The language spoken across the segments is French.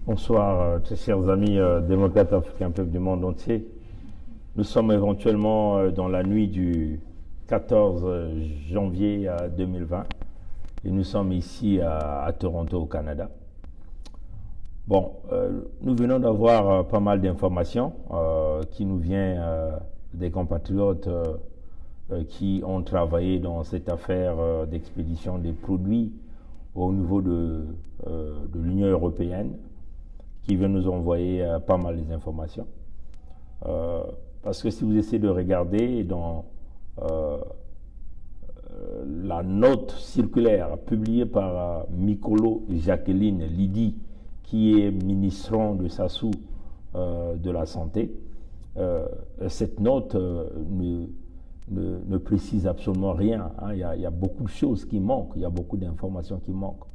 Bonsoir, très chers amis démocrates africains, peuple du monde entier. Nous sommes éventuellement dans la nuit du 14 janvier 2020 et nous sommes ici à Toronto, au Canada. Bon, nous venons d'avoir pas mal d'informations qui nous viennent des compatriotes qui ont travaillé dans cette affaire d'expédition des produits au niveau de l'Union européenne, qui veut nous envoyer pas mal d'informations. Parce que si vous essayez de regarder dans la note circulaire publiée par Mikolo Jacqueline Lydie, qui est ministrant de Sassou de la Santé, cette note ne précise absolument rien. Hein. Il y a beaucoup de choses qui manquent, il y a beaucoup d'informations qui manquent.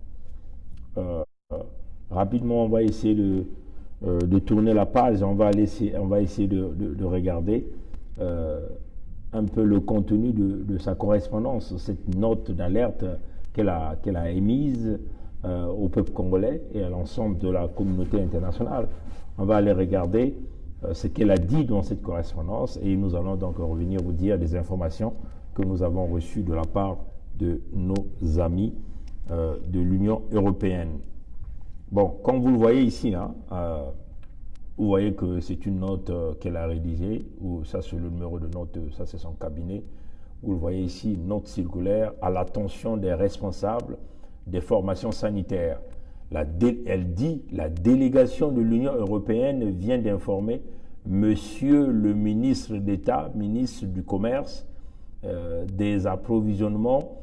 Rapidement, on va essayer de tourner la page, on va essayer de regarder un peu le contenu de sa correspondance, cette note d'alerte qu'elle a émise au peuple congolais et à l'ensemble de la communauté internationale. On va aller regarder ce qu'elle a dit dans cette correspondance et nous allons donc revenir vous dire des informations que nous avons reçues de la part de nos amis de l'Union européenne. Bon, comme vous le voyez ici, hein, vous voyez que c'est une note qu'elle a rédigée, ou ça c'est le numéro de note, ça c'est son cabinet. Vous le voyez ici, note circulaire à l'attention des responsables des formations sanitaires. Elle dit, la délégation de l'Union européenne vient d'informer Monsieur le ministre d'État, ministre du Commerce, des approvisionnements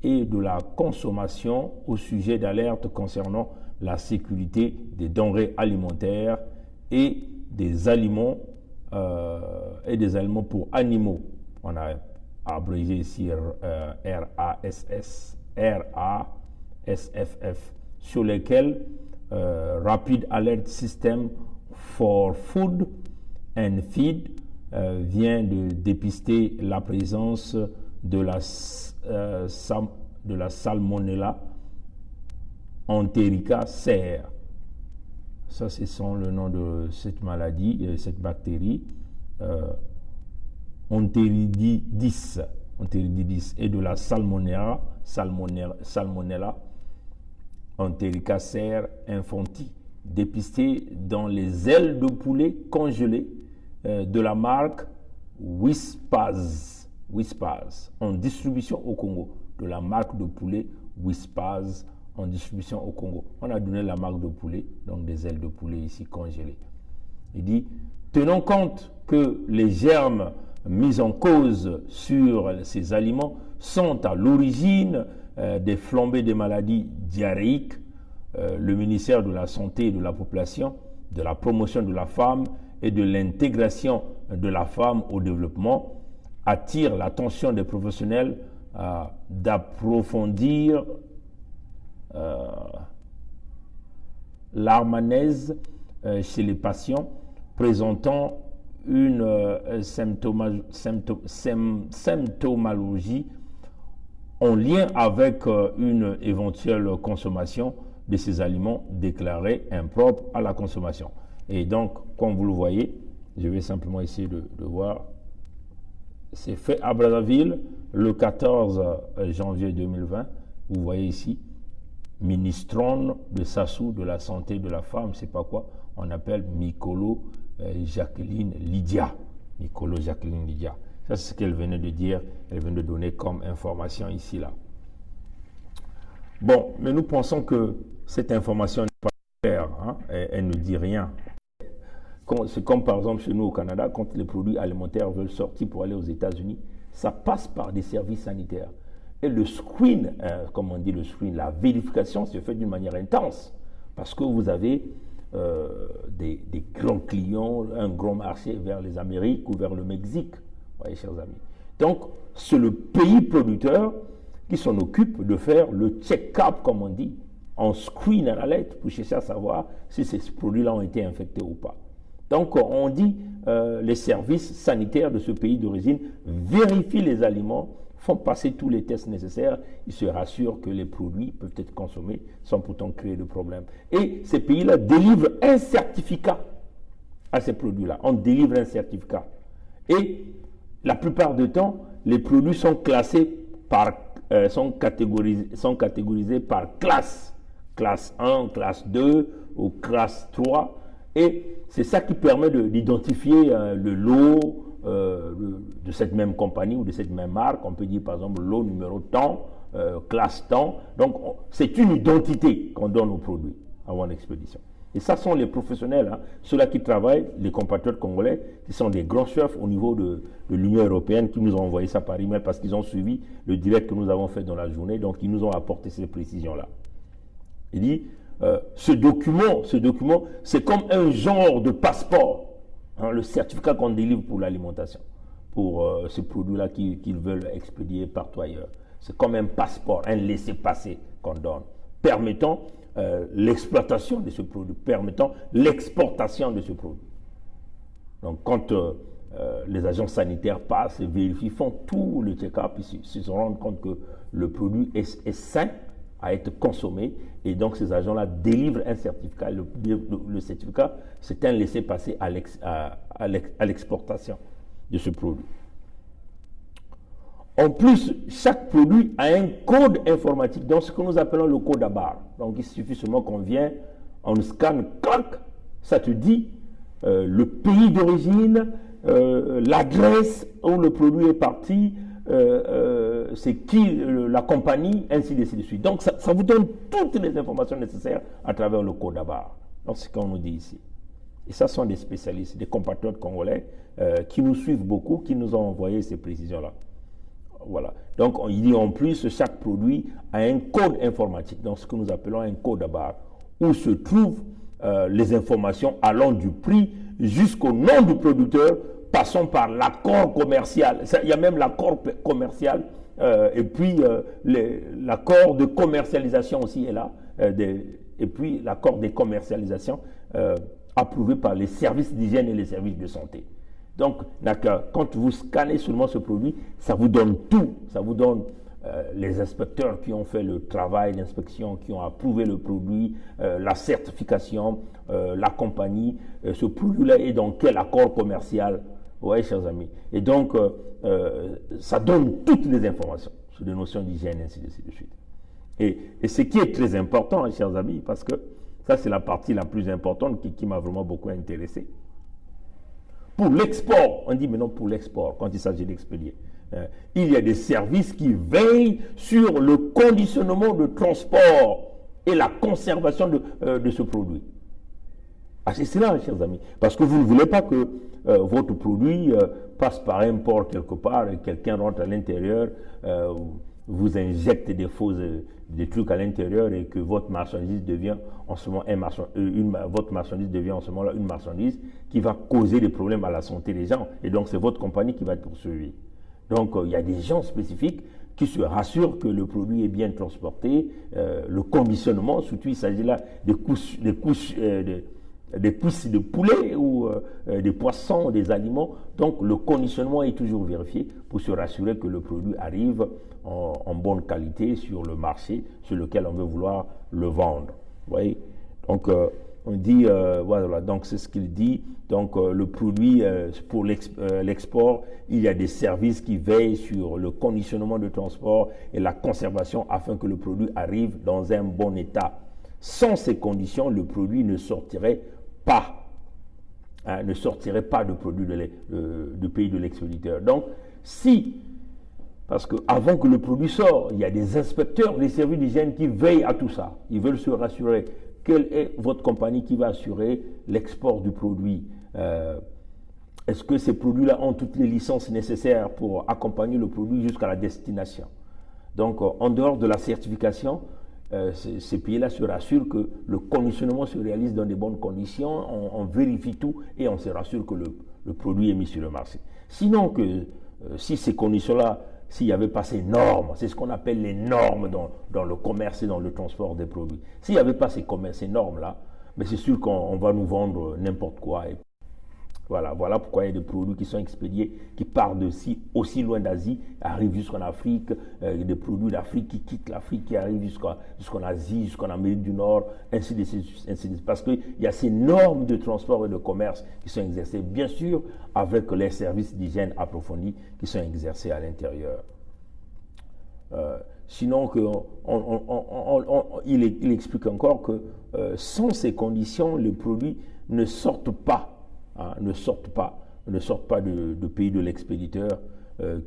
et de la consommation au sujet d'alerte concernant la sécurité des denrées alimentaires et des aliments pour animaux. On a abrégé ici RASFF, sur lesquels Rapid Alert System for Food and Feed vient de dépister la présence de la Salmonella Enterica ser. Ça, c'est le nom de cette maladie, cette bactérie, Enterididis, et de la Salmonella Enterica ser infanti, dépistée dans les ailes de poulet congelées de la marque Whispaz, en distribution au Congo, de la marque de poulet Whispaz en distribution au Congo. On a donné la marque de poulet, donc des ailes de poulet ici congelées. Il dit, tenons compte que les germes mis en cause sur ces aliments sont à l'origine des flambées des maladies diarrhéiques, le ministère de la Santé et de la Population, de la promotion de la femme et de l'intégration de la femme au développement attire l'attention des professionnels d'approfondir l'armanèse chez les patients présentant une symptomologie en lien avec une éventuelle consommation de ces aliments déclarés impropres à la consommation. Et donc, comme vous le voyez, je vais simplement essayer de voir. C'est fait à Brazzaville le 14 janvier 2020. Vous voyez ici, ministron de Sassou de la santé de la femme, c'est pas quoi, on appelle Mikolo Jacqueline Lydia. Mikolo Jacqueline Lydia. Ça, c'est ce qu'elle venait de dire, elle vient de donner comme information ici, là. Bon, mais nous pensons que cette information n'est pas claire, hein, elle ne dit rien. C'est comme par exemple chez nous au Canada, quand les produits alimentaires veulent sortir pour aller aux États-Unis, ça passe par des services sanitaires. Et le screen, comme on dit le screen, la vérification se fait d'une manière intense. Parce que vous avez des grands clients, un grand marché vers les Amériques ou vers le Mexique. Vous voyez, chers amis. Donc, c'est le pays producteur qui s'en occupe de faire le check-up, comme on dit, en screen à la lettre, pour chercher à savoir si ces produits-là ont été infectés ou pas. Donc, on dit les services sanitaires de ce pays d'origine vérifient les aliments font passer tous les tests nécessaires, ils se rassurent que les produits peuvent être consommés sans pourtant créer de problème. Et ces pays-là délivrent un certificat à ces produits-là. On délivre un certificat. Et la plupart du temps, les produits sont classés par, sont catégorisés par classe. Classe 1, classe 2 ou classe 3. Et c'est ça qui permet d'identifier le lot de cette même compagnie ou de cette même marque. On peut dire par exemple lot numéro tant, classe tant. Donc c'est une identité qu'on donne aux produits avant l'expédition. Et ça sont les professionnels, hein, ceux-là qui travaillent, les compatriotes congolais, qui sont des grands chefs au niveau de l'Union européenne, qui nous ont envoyé ça par email parce qu'ils ont suivi le direct que nous avons fait dans la journée, donc ils nous ont apporté ces précisions-là. Il dit, ce document, c'est comme un genre de passeport, hein, le certificat qu'on délivre pour l'alimentation, pour ces produits-là qu'ils veulent expédier partout ailleurs. C'est comme un passeport, un laissez-passer qu'on donne, permettant l'exploitation de ce produit, permettant l'exportation de ce produit. Donc quand les agents sanitaires passent et vérifient, font tout le check-up, ils se rendent compte que le produit est sain à être consommé, et donc ces agents-là délivrent un certificat. Le certificat, c'est un laissez-passer à l'exportation de ce produit. En plus, chaque produit a un code informatique, donc ce que nous appelons le code à barre. Donc il suffit seulement qu'on vient, on scanne, clac, ça te dit le pays d'origine, l'adresse où le produit est parti, c'est qui la compagnie, ainsi de suite. Donc ça vous donne toutes les informations nécessaires à travers le code à barre. Donc c'est ce qu'on nous dit ici. Et ça sont des spécialistes, des compatriotes congolais qui nous suivent beaucoup, qui nous ont envoyé ces précisions-là. Voilà. Donc, il dit en plus, chaque produit a un code informatique, donc ce que nous appelons un code à barre, où se trouvent les informations allant du prix jusqu'au nom du producteur, passant par l'accord commercial. Il y a même l'accord commercial, et puis l'accord de commercialisation aussi est là, et puis l'accord de commercialisation approuvé par les services d'hygiène et les services de santé. Donc, quand vous scannez seulement ce produit, ça vous donne tout. Ça vous donne les inspecteurs qui ont fait le travail d'inspection, qui ont approuvé le produit, la certification, la compagnie, ce produit-là est dans quel accord commercial. Oui, chers amis. Et donc, ça donne toutes les informations sur les notions d'hygiène, ainsi de suite. Et ce qui est très important, hein, chers amis, parce que ça, c'est la partie la plus importante qui m'a vraiment beaucoup intéressé. Pour l'export, on dit maintenant pour l'export, quand il s'agit d'expédier, il y a des services qui veillent sur le conditionnement de transport et la conservation de ce produit. Ah, c'est cela, chers amis, parce que vous ne voulez pas que votre produit passe par un port quelque part, et quelqu'un rentre à l'intérieur, vous injecte des trucs à l'intérieur et que votre marchandise devient en ce moment votre marchandise devient en ce moment-là une marchandise qui va causer des problèmes à la santé des gens. Et donc, c'est votre compagnie qui va être poursuivie. Donc, il y a des gens spécifiques qui se rassurent que le produit est bien transporté, le conditionnement, surtout il s'agit là des cuisses de poulet ou des poissons, des aliments. Donc, le conditionnement est toujours vérifié pour se rassurer que le produit arrive en bonne qualité sur le marché sur lequel on veut vouloir le vendre. Vous voyez? Donc, on dit, voilà, donc c'est ce qu'il dit. Donc, le produit, pour l'export, il y a des services qui veillent sur le conditionnement de transport et la conservation afin que le produit arrive dans un bon état. Sans ces conditions, le produit ne sortirait pas. Ne sortirait pas de produit du pays de l'expéditeur. Donc, parce qu'avant que le produit sorte, il y a des inspecteurs des services d'hygiène qui veillent à tout ça. Ils veulent se rassurer. Quelle est votre compagnie qui va assurer l'export du produit? Est-ce que ces produits-là ont toutes les licences nécessaires pour accompagner le produit jusqu'à la destination? Donc, en dehors de la certification, ces pays-là se rassurent que le conditionnement se réalise dans de bonnes conditions, on vérifie tout et on se rassure que le produit est mis sur le marché. Sinon, si ces conditions-là, s'il n'y avait pas ces normes, c'est ce qu'on appelle les normes dans le commerce et dans le transport des produits. S'il n'y avait pas ces normes-là, mais c'est sûr qu'on va nous vendre n'importe quoi. Voilà pourquoi il y a des produits qui sont expédiés, qui partent aussi loin d'Asie, arrivent jusqu'en Afrique, des produits d'Afrique qui quittent l'Afrique, qui arrivent jusqu'en Asie, jusqu'en Amérique du Nord, ainsi de suite. Parce qu'il y a ces normes de transport et de commerce qui sont exercées, bien sûr, avec les services d'hygiène approfondis qui sont exercés à l'intérieur. Sinon, il explique encore que sans ces conditions, les produits ne sortent pas. Ne sortent pas de pays de l'expéditeur,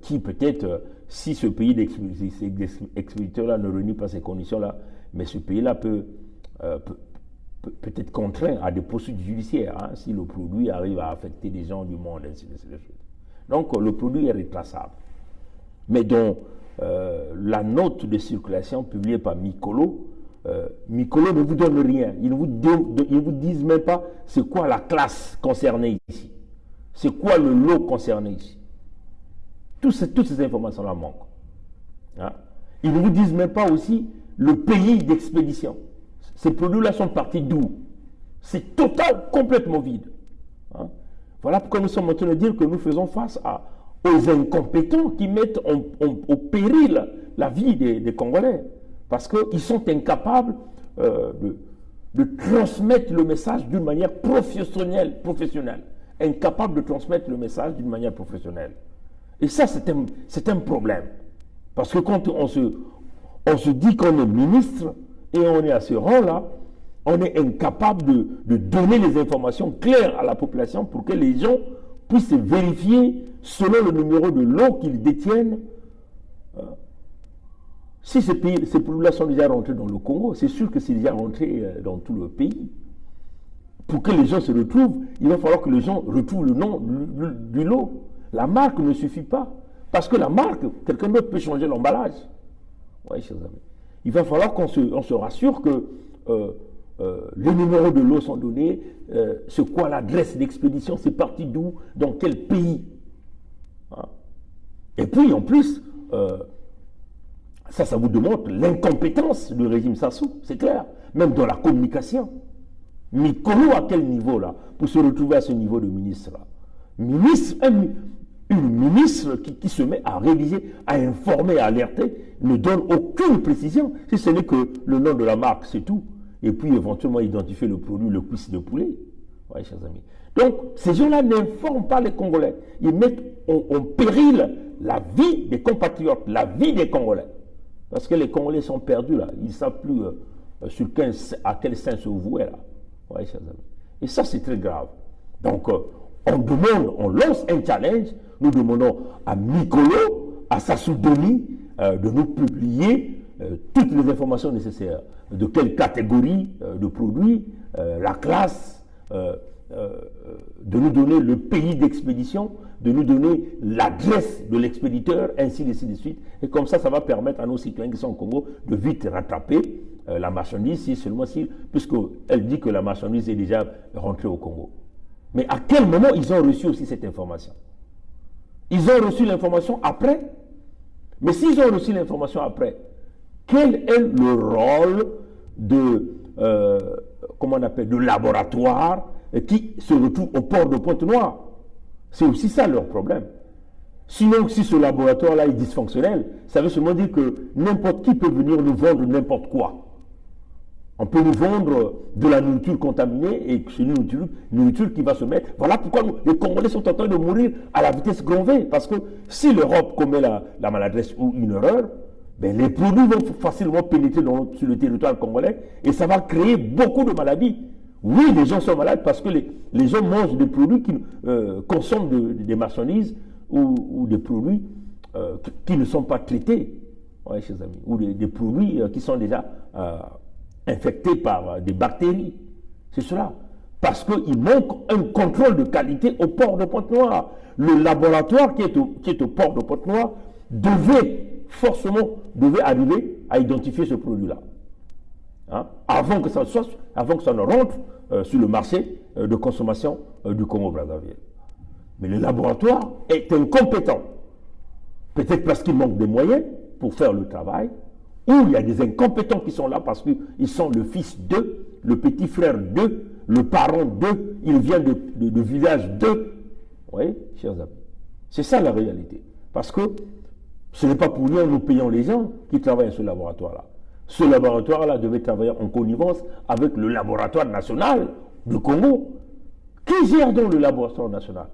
qui peut-être, si ce pays d'expéditeur-là ne réunit pas ces conditions-là, mais ce pays-là peut être contraint à des poursuites judiciaires, si le produit arrive à affecter des gens du monde, ainsi de suite. Donc le produit est retraçable. Mais dans la note de circulation publiée par Mikolo, Mikolo ne vous donne rien. Ils ne vous disent même pas c'est quoi la classe concernée ici. C'est quoi le lot concerné ici. Toutes ces informations-là manquent. Ils ne vous disent même pas aussi le pays d'expédition. Ces produits-là sont partis d'où? C'est total, complètement vide. Voilà pourquoi nous sommes en train de dire que nous faisons face aux incompétents qui mettent au péril la vie des Congolais. Parce qu'ils sont incapables de transmettre le message d'une manière professionnelle. Incapables de transmettre le message d'une manière professionnelle. Et ça, c'est un problème. Parce que quand on se dit qu'on est ministre et on est à ce rang-là, on est incapable de donner les informations claires à la population pour que les gens puissent vérifier selon le numéro de lot qu'ils détiennent. Si ces produits-là sont déjà rentrés dans le Congo, c'est sûr que c'est déjà rentré dans tout le pays. Pour que les gens se retrouvent, il va falloir que les gens retrouvent le nom du lot. La marque ne suffit pas. Parce que la marque, quelqu'un d'autre peut changer l'emballage. Oui, chers amis. Il va falloir qu'on se rassure que les numéros de lot sont donnés, c'est quoi l'adresse d'expédition, c'est parti d'où, dans quel pays. Et puis, en plus, ça vous démontre l'incompétence du régime Sassou, c'est clair, même dans la communication. Mikolo à quel niveau là, pour se retrouver à ce niveau de ministre là? Une ministre qui se met à rédiger, à informer, à alerter, ne donne aucune précision, si ce n'est que le nom de la marque, c'est tout. Et puis éventuellement identifier le produit, le cuisse de poulet. Oui, chers amis. Donc, ces gens-là n'informent pas les Congolais. Ils mettent en péril la vie des compatriotes, la vie des Congolais. Parce que les Congolais sont perdus là. Ils ne savent plus à quel sein se vouer là. Oui, chers amis. Et ça, c'est très grave. Donc, on lance un challenge. Nous demandons à Mikolo, à Sassou Doni, de nous publier toutes les informations nécessaires. De quelle catégorie de produits, la classe, de nous donner le pays d'expédition, de nous donner l'adresse de l'expéditeur, ainsi de suite. Et comme ça, ça va permettre à nos citoyens qui sont au Congo de vite rattraper la marchandise, puisqu'elle dit que la marchandise est déjà rentrée au Congo. Mais à quel moment ils ont reçu aussi cette information? Ils ont reçu l'information après. Mais s'ils ont reçu l'information après, quel est le rôle de laboratoire qui se retrouve au port de Pointe-Noire? C'est aussi ça leur problème. Sinon, si ce laboratoire-là est dysfonctionnel, ça veut seulement dire que n'importe qui peut venir nous vendre n'importe quoi. On peut nous vendre de la nourriture contaminée et c'est une nourriture qui va se mettre. Voilà pourquoi les Congolais sont en train de mourir à la vitesse grand V. Parce que si l'Europe commet la maladresse ou une erreur, ben les produits vont facilement pénétrer sur le territoire congolais et ça va créer beaucoup de maladies. Oui, les gens sont malades parce que les gens mangent des produits qui consomment des marchandises ou des produits qui ne sont pas traités, ouais, chers amis, ou des produits qui sont déjà infectés par des bactéries. C'est cela. Parce qu'il manque un contrôle de qualité au port de Pointe-Noire. Le laboratoire qui est au port de Pointe-Noire devait arriver à identifier ce produit-là. Avant que ça ne rentre sur le marché de consommation du Congo-Brazzaville. Mais le laboratoire est incompétent. Peut-être parce qu'il manque des moyens pour faire le travail, ou il y a des incompétents qui sont là parce qu'ils sont le fils d'eux, le petit frère d'eux, le parent d'eux, ils viennent de village d'eux, voyez, chers amis. C'est ça la réalité. Parce que ce n'est pas pour rien que nous payons les gens qui travaillent à ce laboratoire-là. Ce laboratoire-là devait travailler en connivence avec le laboratoire national du Congo. Qui gère donc le laboratoire national?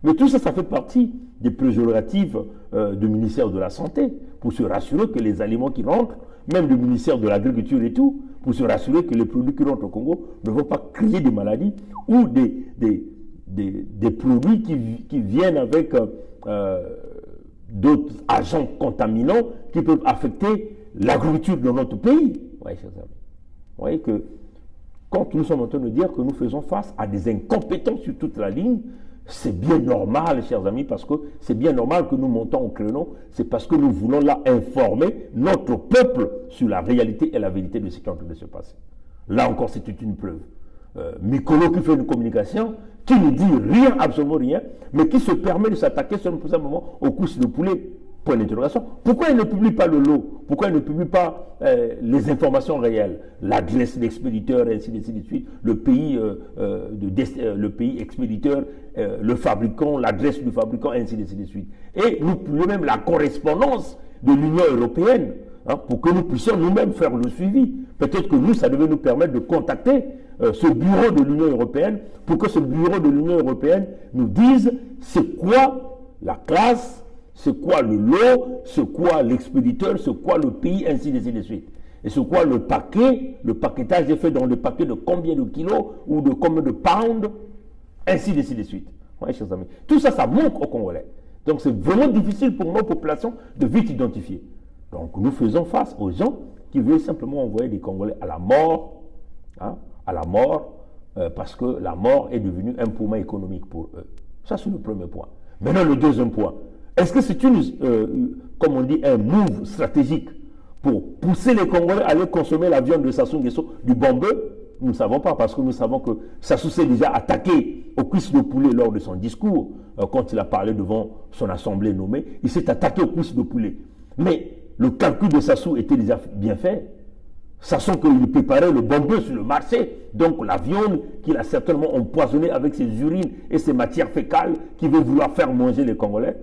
Mais tout ça, ça fait partie des prérogatives du ministère de la Santé, pour se rassurer que les aliments qui rentrent, même du ministère de l'Agriculture et tout, pour se rassurer que les produits qui rentrent au Congo ne vont pas créer des maladies ou des produits qui viennent avec d'autres agents contaminants qui peuvent affecter l'agriculture de notre pays. Oui, chers amis. Vous voyez que quand nous sommes en train de dire que nous faisons face à des incompétences sur toute la ligne, c'est bien normal, chers amis, parce que c'est bien normal que nous montons au créneau, c'est parce que nous voulons là informer notre peuple sur la réalité et la vérité de ce qui est en train de se passer. Là encore, c'est une preuve. Mikolo qui fait une communication, qui ne dit rien, absolument rien, mais qui se permet de s'attaquer simplement aux couches de poulet. Point d'interrogation. Pourquoi il ne publie pas le lot? Pourquoi il ne publie pas les informations réelles? L'adresse d'expéditeur, ainsi de suite, le pays expéditeur, le fabricant, l'adresse du fabricant, ainsi de suite. Et nous publions même la correspondance de l'Union européenne, pour que nous puissions nous-mêmes faire le suivi. Peut-être que nous, ça devait nous permettre de contacter ce bureau de l'Union européenne, pour que ce bureau de l'Union européenne nous dise c'est quoi la classe, c'est quoi le lot, c'est quoi l'expéditeur, c'est quoi le pays, ainsi de suite. Et c'est quoi le paquet, le paquetage est fait dans le paquet de combien de kilos ou de combien de pounds, ainsi de suite. Ouais, chers amis. Tout ça, ça manque aux Congolais. Donc c'est vraiment difficile pour nos populations de vite identifier. Donc nous faisons face aux gens qui veulent simplement envoyer des Congolais à la mort, parce que la mort est devenue un poumon économique pour eux. Ça, c'est le premier point. Maintenant, le deuxième point. Est-ce que c'est comme on dit, un move stratégique pour pousser les Congolais à aller consommer la viande de Sassou Nguesso, du bon bœuf? Nous ne savons pas, parce que nous savons que Sassou s'est déjà attaqué aux cuisses de poulet lors de son discours, quand il a parlé devant son assemblée nommée. Il s'est attaqué aux cuisses de poulet. Mais le calcul de Sassou était déjà bien fait. Sachant qu'il préparait le bon bœuf sur le marché, donc la viande qu'il a certainement empoisonnée avec ses urines et ses matières fécales qu'il veut vouloir faire manger les Congolais.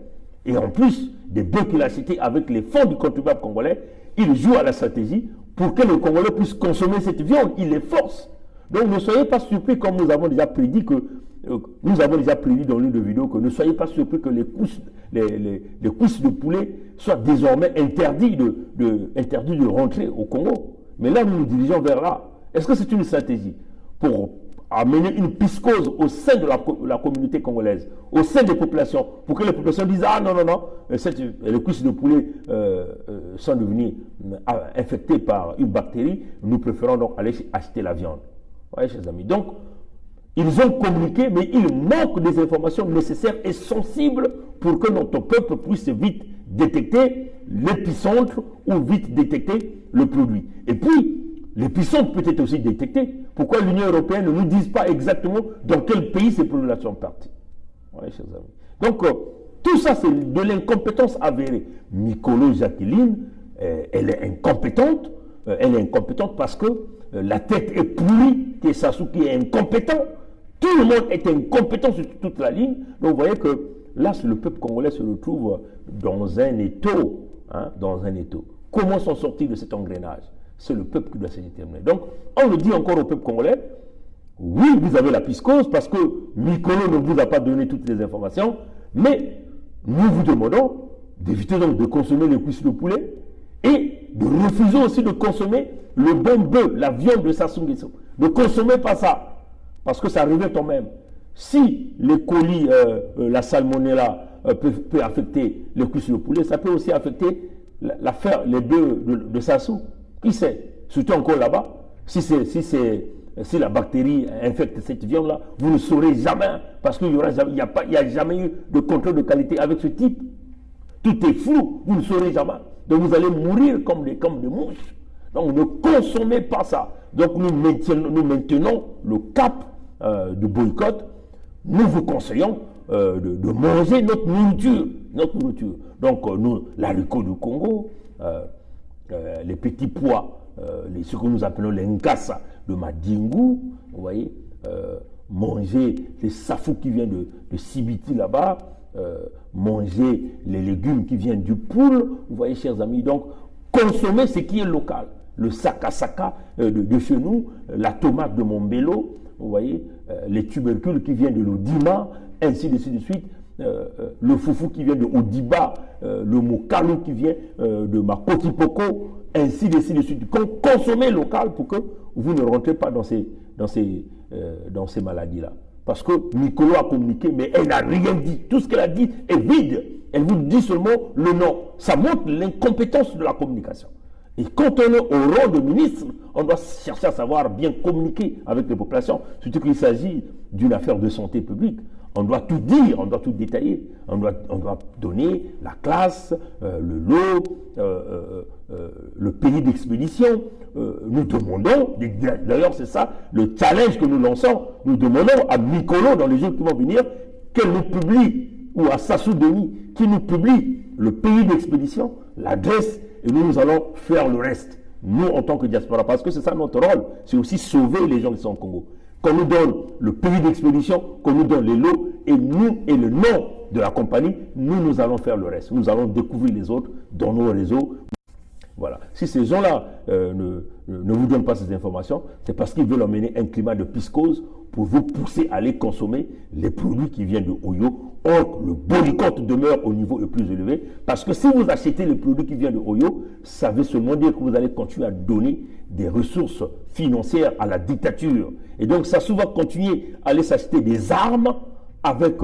Et en plus, des bœufs qu'il a achetés avec les fonds du contribuable congolais, il joue à la stratégie pour que les Congolais puissent consommer cette viande. Il les force. Donc ne soyez pas surpris, comme nous avons déjà prédit dans l'une des vidéos, que ne soyez pas surpris que les couches de poulet soient désormais interdits de rentrer au Congo. Mais là, nous nous dirigeons vers là. Est-ce que c'est une stratégie pour amener une psychose au sein de la communauté congolaise, au sein des populations, pour que les populations disent « Ah non, les cuisses de poulet sont devenues infectées par une bactérie, nous préférons donc aller acheter la viande. » Vous voyez, chers amis. Donc, ils ont communiqué, mais il manque des informations nécessaires et sensibles pour que notre peuple puisse vite détecter l'épicentre ou vite détecter le produit. Et puis, l'épicentre peut être aussi détecté. Pourquoi l'Union européenne ne nous dise pas exactement dans quel pays ces produits-là sont partis? Oui, chers amis. Donc, tout ça, c'est de l'incompétence avérée. Mikolo Jacqueline, elle est incompétente. Elle est incompétente parce que la tête est pourrie, que Sassou qui est incompétent. Tout le monde est incompétent sur toute la ligne. Donc, vous voyez que là, le peuple congolais se retrouve dans un étau. Dans un étau. Comment s'en sortir de cet engrenage? C'est le peuple qui doit se déterminer. Donc, on le dit encore au peuple congolais, oui, vous avez la piscose parce que Mikolo ne vous a pas donné toutes les informations, mais nous vous demandons d'éviter donc de consommer les cuisses de poulet et de refuser aussi de consommer le bon bœuf, la viande de Sassou Nguesso. Ne consommez pas ça, parce que ça revient quand même. Si les colis, la salmonella peut affecter les cuisses de poulet, ça peut aussi affecter les bœufs de Sassou. Qui sait? Surtout encore là-bas, si la bactérie infecte cette viande-là, vous ne saurez jamais, parce qu'il n'y a jamais eu de contrôle de qualité avec ce type. Tout est flou, vous ne saurez jamais. Donc vous allez mourir comme des mouches. Donc ne consommez pas ça. Donc nous maintenons le cap du boycott. Nous vous conseillons de manger notre nourriture. Donc l'haricot du Congo, les petits pois, ce que nous appelons les nkassa de Madingu, vous voyez, manger les safou qui vient de Sibiti là-bas, manger les légumes qui viennent du poule, vous voyez, chers amis. Donc, consommer ce qui est local. Le saka de chez nous, la tomate de Montbello, vous voyez, les tubercules qui viennent de l'Odima, ainsi de suite, le foufou qui vient de Odiba, le mokalo qui vient de Makotipoko, ainsi de suite. Consommez local pour que vous ne rentrez pas dans ces maladies-là. Parce que Nicolo a communiqué, mais elle n'a rien dit. Tout ce qu'elle a dit est vide. Elle vous dit seulement le nom. Ça montre l'incompétence de la communication. Et quand on est au rang de ministre, on doit chercher à savoir bien communiquer avec les populations, surtout qu'il s'agit d'une affaire de santé publique. On doit tout dire, on doit tout détailler. On doit donner la classe, le lot, le pays d'expédition. Nous demandons, d'ailleurs c'est ça le challenge que nous lançons, nous demandons à Nicolo dans les jours qui vont venir qu'elle nous publie, ou à Sassou Denis, qui nous publie le pays d'expédition, l'adresse, et nous allons faire le reste. Nous, en tant que diaspora, parce que c'est ça notre rôle, c'est aussi sauver les gens qui sont au Congo. Qu'on nous donne le pays d'expédition, qu'on nous donne les lots, et nous, et le nom de la compagnie, nous allons faire le reste. Nous allons découvrir les autres dans nos réseaux. Voilà. Si ces gens-là ne vous donnent pas ces informations, c'est parce qu'ils veulent emmener un climat de piscose pour vous pousser à aller consommer les produits qui viennent de Oyo. Or, le boycott demeure au niveau le plus élevé, parce que si vous achetez les produits qui viennent de Oyo, ça veut seulement dire que vous allez continuer à donner des ressources financières à la dictature. Et donc, ça va continuer à aller s'acheter des armes avec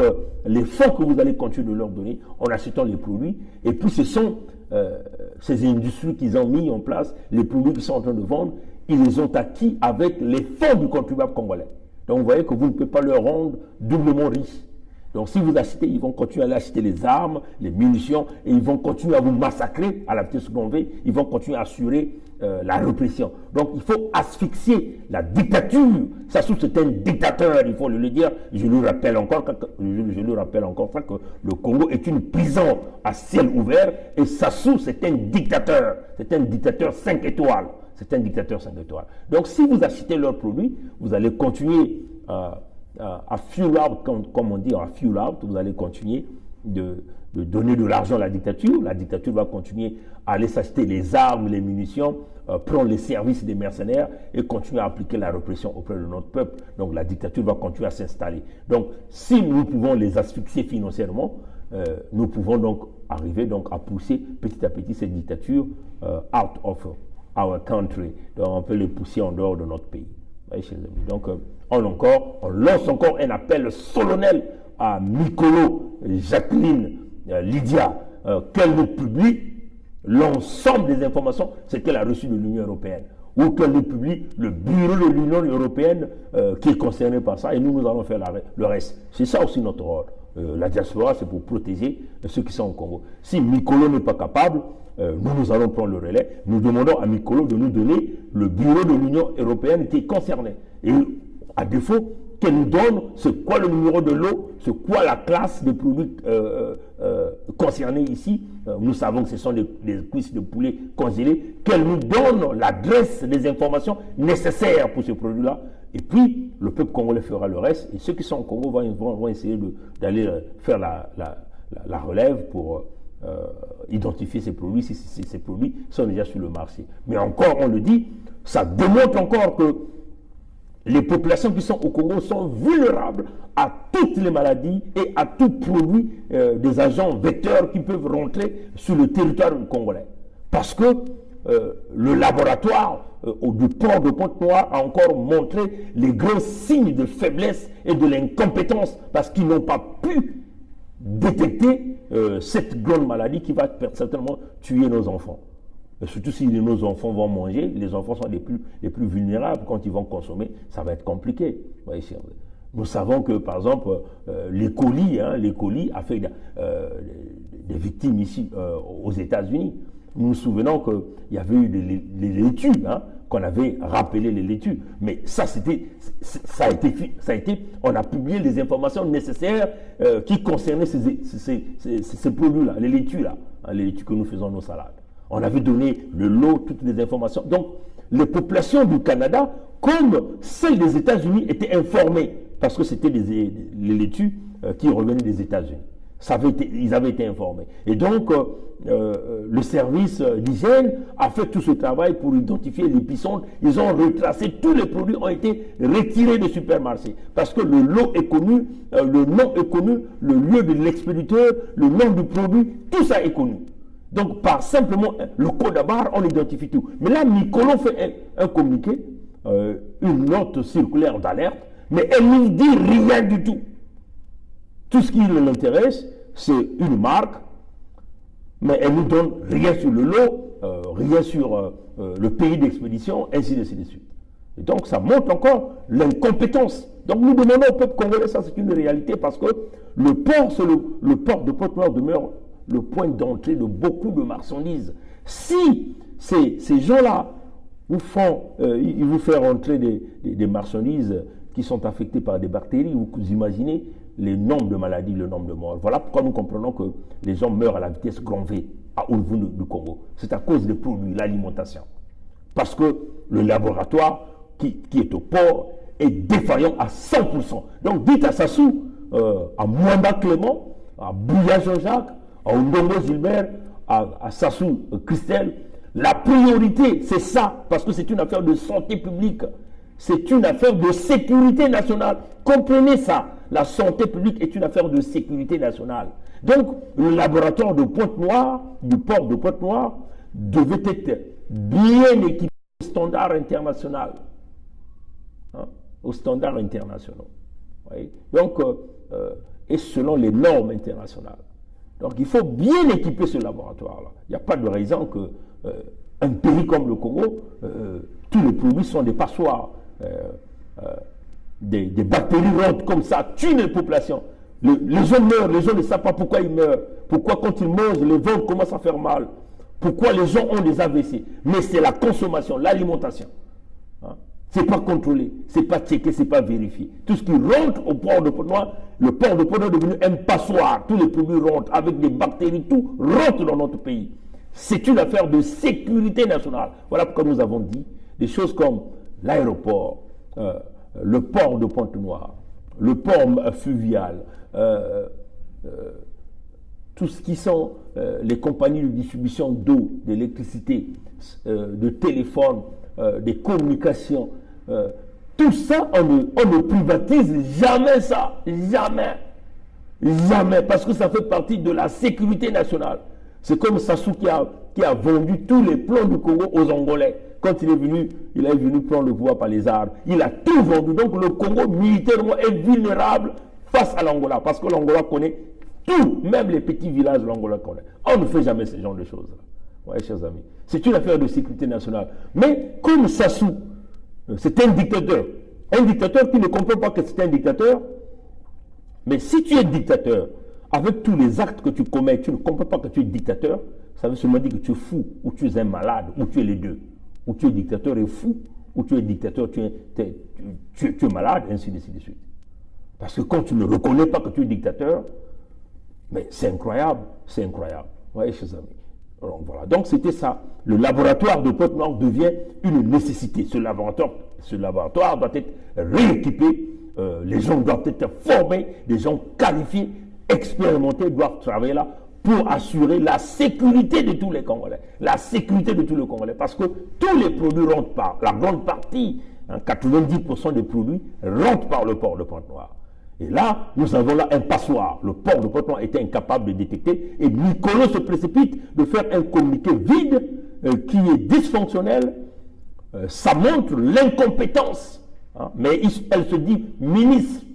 les fonds que vous allez continuer de leur donner en achetant les produits. Et puis, ce sont ces industries qu'ils ont mis en place, les produits qu'ils sont en train de vendre, ils les ont acquis avec les fonds du contribuable congolais. Donc, vous voyez que vous ne pouvez pas leur rendre doublement riche. Donc, si vous achetez, ils vont continuer à aller acheter les armes, les munitions, et ils vont continuer à vous massacrer à la vitesse seconde V. Ils vont continuer à assurer la répression. Donc, il faut asphyxier la dictature. Sassou, c'est un dictateur, il faut le dire. Je le rappelle encore que le Congo est une prison à ciel ouvert, et Sassou, c'est un dictateur. C'est un dictateur 5 étoiles. C'est un dictateur 5 étoiles. Donc, si vous achetez leurs produits, vous allez continuer à fuel out, comme on dit, à fuel out, vous allez continuer de donner de l'argent à la dictature. La dictature va continuer à aller s'acheter les armes, les munitions, prendre les services des mercenaires et continuer à appliquer la répression auprès de notre peuple. Donc la dictature va continuer à s'installer. Donc si nous pouvons les asphyxier financièrement, nous pouvons donc arriver donc à pousser petit à petit cette dictature out of our country. Donc on peut les pousser en dehors de notre pays. Donc on lance encore un appel solennel à Nicolo, Jacqueline, Lydia, qu'elle nous publie l'ensemble des informations, c'est qu'elle a reçu de l'Union européenne, ou qu'elle nous publie le bureau de l'Union européenne qui est concerné par ça, et nous allons faire le reste. C'est ça aussi notre rôle. La diaspora, c'est pour protéger ceux qui sont au Congo. Si Nicolo n'est pas capable, nous allons prendre le relais. Nous demandons à Nicolo de nous donner le bureau de l'Union européenne qui est concerné. Et à défaut, qu'elle nous donne c'est quoi le numéro de l'eau, c'est quoi la classe des produits concernés ici. Nous savons que ce sont des cuisses de poulet congelées. Qu'elle nous donne l'adresse des informations nécessaires pour ces produits-là. Et puis, le peuple congolais fera le reste. Et ceux qui sont au Congo vont essayer d'aller faire la relève pour identifier ces produits, si ces produits sont déjà sur le marché. Mais encore, on le dit, ça démontre encore que les populations qui sont au Congo sont vulnérables à toutes les maladies et à tout produit des agents vecteurs qui peuvent rentrer sur le territoire congolais. Parce que le laboratoire du port de Pointe-Noire a encore montré les grands signes de faiblesse et de l'incompétence parce qu'ils n'ont pas pu détecter cette grande maladie qui va certainement tuer nos enfants. Surtout si nos enfants vont manger, les enfants sont les plus vulnérables. Quand ils vont consommer, ça va être compliqué. Nous savons que, par exemple, l'E. coli a fait des victimes ici aux États-Unis. Nous nous souvenons qu'il y avait eu les laitues, qu'on avait rappelé les laitues. Mais ça a été, on a publié les informations nécessaires qui concernaient ces produits-là, les laitues-là, les laitues que nous faisons nos salades. On avait donné le lot, toutes les informations. Donc, les populations du Canada, comme celles des États-Unis, étaient informées parce que c'était les laitues qui revenaient des États-Unis. Ils avaient été informés. Et donc, le service d'hygiène a fait tout ce travail pour identifier l'épicentre. Ils ont retracé, tous les produits ont été retirés des supermarchés. Parce que le lot est connu, le nom est connu, le lieu de l'expéditeur, le nom du produit, tout ça est connu. Donc, par simplement le code à barre, on identifie tout. Mais là, Nicolo fait un communiqué, une note circulaire d'alerte, mais elle ne dit rien du tout. Tout ce qui l'intéresse, c'est une marque, mais elle ne nous donne rien sur le lot, rien sur le pays d'expédition, ainsi de suite. Et donc, ça montre encore l'incompétence. Donc, nous demandons au peuple congolais, ça c'est une réalité, parce que le port, le port de Pointe-Noire demeure le point d'entrée de beaucoup de marchandises. Si ces gens-là ils vous font rentrer des marchandises qui sont affectées par des bactéries, vous imaginez les nombres de maladies, le nombre de morts. Voilà pourquoi nous comprenons que les gens meurent à la vitesse grand V au niveau du Congo. C'est à cause des produits, l'alimentation. Parce que le laboratoire qui est au port est défaillant à 100%. Donc dites à Sassou, à Mwanda Clément, à Bouya Jean-Jacques, à Ndongo Gilbert, à Sassou Christelle, la priorité c'est ça, parce que c'est une affaire de santé publique. C'est une affaire de sécurité nationale. Comprenez ça. La santé publique est une affaire de sécurité nationale. Donc, le laboratoire de Pointe-Noire, du port de Pointe-Noire, devait être bien équipé au standard international. Aux standards internationaux. Donc, et selon les normes internationales. Donc, il faut bien équiper ce laboratoire-là. Il n'y a pas de raison qu'un pays comme le Congo, tous les produits sont des passoires. Des bactéries rentrent comme ça, tuent les populations. Les gens meurent, les gens ne savent pas pourquoi ils meurent. Pourquoi quand ils mangent, les ventres commencent à faire mal. Pourquoi les gens ont des AVC. Mais c'est la consommation, l'alimentation. C'est pas contrôlé, c'est pas checké, c'est pas vérifié. Tout ce qui rentre au port de Pointe-Noire, le port de Pointe-Noire est devenu un passoire. Tous les produits rentrent avec des bactéries, tout rentre dans notre pays. C'est une affaire de sécurité nationale. Voilà pourquoi nous avons dit des choses comme l'aéroport, le port de Pointe-Noire, le port fluvial, tout ce qui sont les compagnies de distribution d'eau, d'électricité, de téléphone, des communications, tout ça, on ne privatise jamais ça, jamais, jamais, parce que ça fait partie de la sécurité nationale. C'est comme Sassou qui a vendu tous les plans du Congo aux Angolais. Quand il est venu prendre le pouvoir par les armes. Il a tout vendu. Donc le Congo militairement est vulnérable face à l'Angola. Parce que l'Angola connaît tout. Même les petits villages de l'Angola connaît. On ne fait jamais ce genre de choses. Oui, chers amis. C'est une affaire de sécurité nationale. Mais comme Sassou, c'est un dictateur. Un dictateur qui ne comprend pas que c'est un dictateur. Mais si tu es dictateur, avec tous les actes que tu commets, tu ne comprends pas que tu es dictateur, ça veut seulement dire que tu es fou, ou tu es un malade, ou tu es les deux. Ou tu es dictateur et fou, ou tu es dictateur, tu es malade, ainsi de suite. Parce que quand tu ne reconnais pas que tu es dictateur, mais c'est incroyable, c'est incroyable. Vous voyez, chers amis. Alors, voilà. Donc c'était ça. Le laboratoire de Pointe-Noire devient une nécessité. Ce laboratoire doit être rééquipé, les gens doivent être formés, des gens qualifiés, expérimentés doivent travailler là pour assurer la sécurité de tous les Congolais. La sécurité de tous les Congolais. Parce que tous les produits rentrent par, la grande partie, 90% des produits rentrent par le port de Pointe-Noire. Et là, nous avons là un passoire. Le port de Pointe-Noire était incapable de détecter. Et Nicolo se précipite de faire un communiqué vide qui est dysfonctionnel. Ça montre l'incompétence. Mais elle se dit ministre.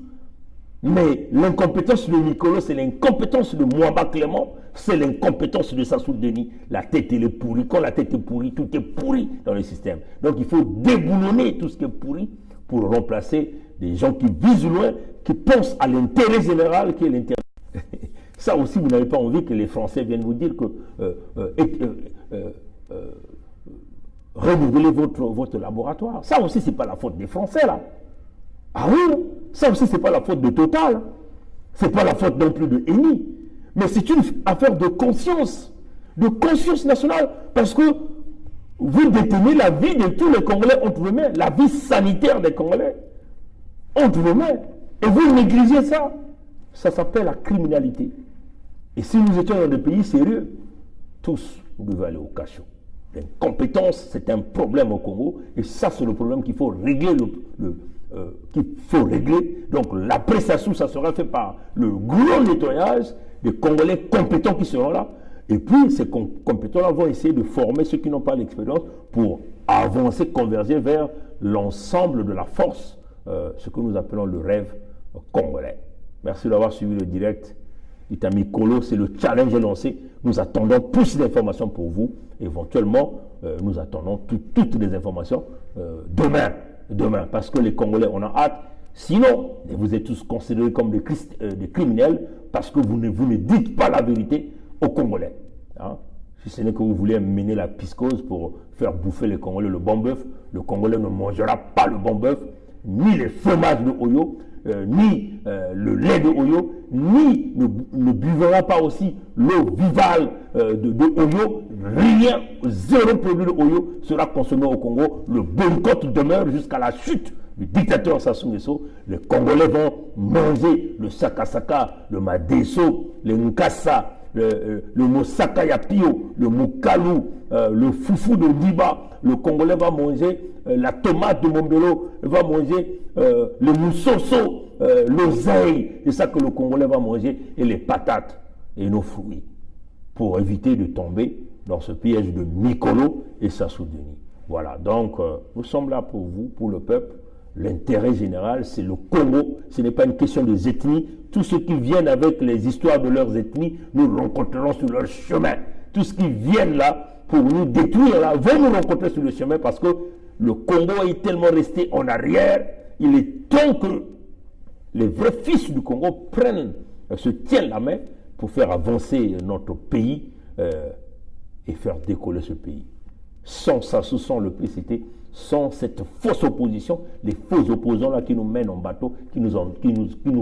Mais l'incompétence de Nicolo, c'est l'incompétence de Mwamba Clément, c'est l'incompétence de Sassou Denis. La tête, elle est pourrie. Quand la tête est pourrie, tout est pourri dans le système. Donc il faut déboulonner tout ce qui est pourri pour remplacer des gens qui visent loin, qui pensent à l'intérêt général qui est l'intérêt. Ça aussi, vous n'avez pas envie que les Français viennent vous dire que renouvelez votre laboratoire. Ça aussi, ce n'est pas la faute des Français, là. Ah oui, ça aussi, ce n'est pas la faute de Total. Ce n'est pas la faute non plus de Eni. Mais c'est une affaire de conscience nationale. Parce que vous détenez la vie de tous les Congolais entre vos mains, la vie sanitaire des Congolais entre vos mains. Et vous négligez ça. Ça s'appelle la criminalité. Et si nous étions dans des pays sérieux, tous, nous devions aller au cachot. L'incompétence, c'est un problème au Congo. Et ça, c'est le problème qu'il faut régler. Donc, l'après Sassou, ça sera fait par le gros nettoyage des Congolais compétents qui seront là. Et puis, ces compétents-là vont essayer de former ceux qui n'ont pas l'expérience pour avancer, converger vers l'ensemble de la force, ce que nous appelons le rêve congolais. Merci d'avoir suivi le direct. Itami Kolo, c'est le challenge lancé. Nous attendons plus d'informations pour vous. Éventuellement, nous attendons toutes les informations demain, parce que les Congolais, on a hâte. Sinon, vous êtes tous considérés comme des criminels parce que vous ne dites pas la vérité aux Congolais. Hein? Si ce n'est que vous voulez mener la piscose pour faire bouffer les Congolais le bon bœuf, le Congolais ne mangera pas le bon bœuf, ni les fromages de Oyo, ni le lait de Oyo, ni ne buvera pas aussi l'eau vivale de Oyo. Rien, zéro produit de Oyo sera consommé au Congo. Le boycott demeure jusqu'à la chute du dictateur Sassou Nguesso. Les Congolais vont manger le sakasaka, le madeso, le nkassa, le mosaka ya pio, le mukalu, le foufou de Diba. Le Congolais va manger la tomate de Mombelo, va manger le moussoso, l'oseille, c'est ça que le Congolais va manger, et les patates et nos fruits, pour éviter de tomber dans ce piège de Mikolo et Sassou Denis. Voilà, donc nous sommes là pour vous, pour le peuple. L'intérêt général, c'est le Congo. Ce n'est pas une question des ethnies. Tous ceux qui viennent avec les histoires de leurs ethnies, nous rencontrerons sur leur chemin. Tous ceux qui viennent là pour nous détruire, là, vont nous rencontrer sur le chemin parce que le Congo est tellement resté en arrière. Il est temps que les vrais fils du Congo se tiennent la main pour faire avancer notre pays et faire décoller ce pays. Sans ça, sans le PCT, sans cette fausse opposition, les faux opposants là qui nous mènent en bateau, qui nous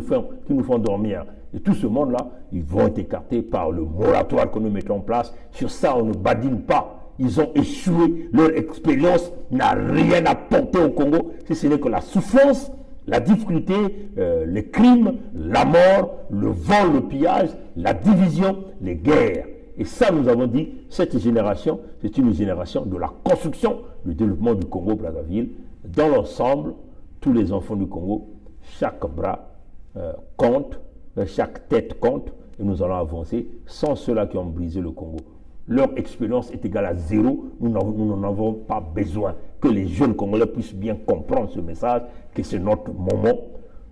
font dormir. Et tout ce monde-là, ils vont être écartés par le moratoire que nous mettons en place. Sur ça, on ne badine pas. Ils ont échoué. Leur expérience n'a rien apporté au Congo, si ce n'est que la souffrance, la difficulté, les crimes, la mort, le vol, le pillage, la division, les guerres. Et ça, nous avons dit, cette génération, c'est une génération de la construction, du développement du Congo-Brazzaville. Dans l'ensemble, tous les enfants du Congo, chaque bras compte, chaque tête compte, et nous allons avancer sans ceux-là qui ont brisé le Congo. Leur expérience est égale à zéro, nous n'en avons pas besoin. Que les jeunes Congolais puissent bien comprendre ce message, que c'est notre moment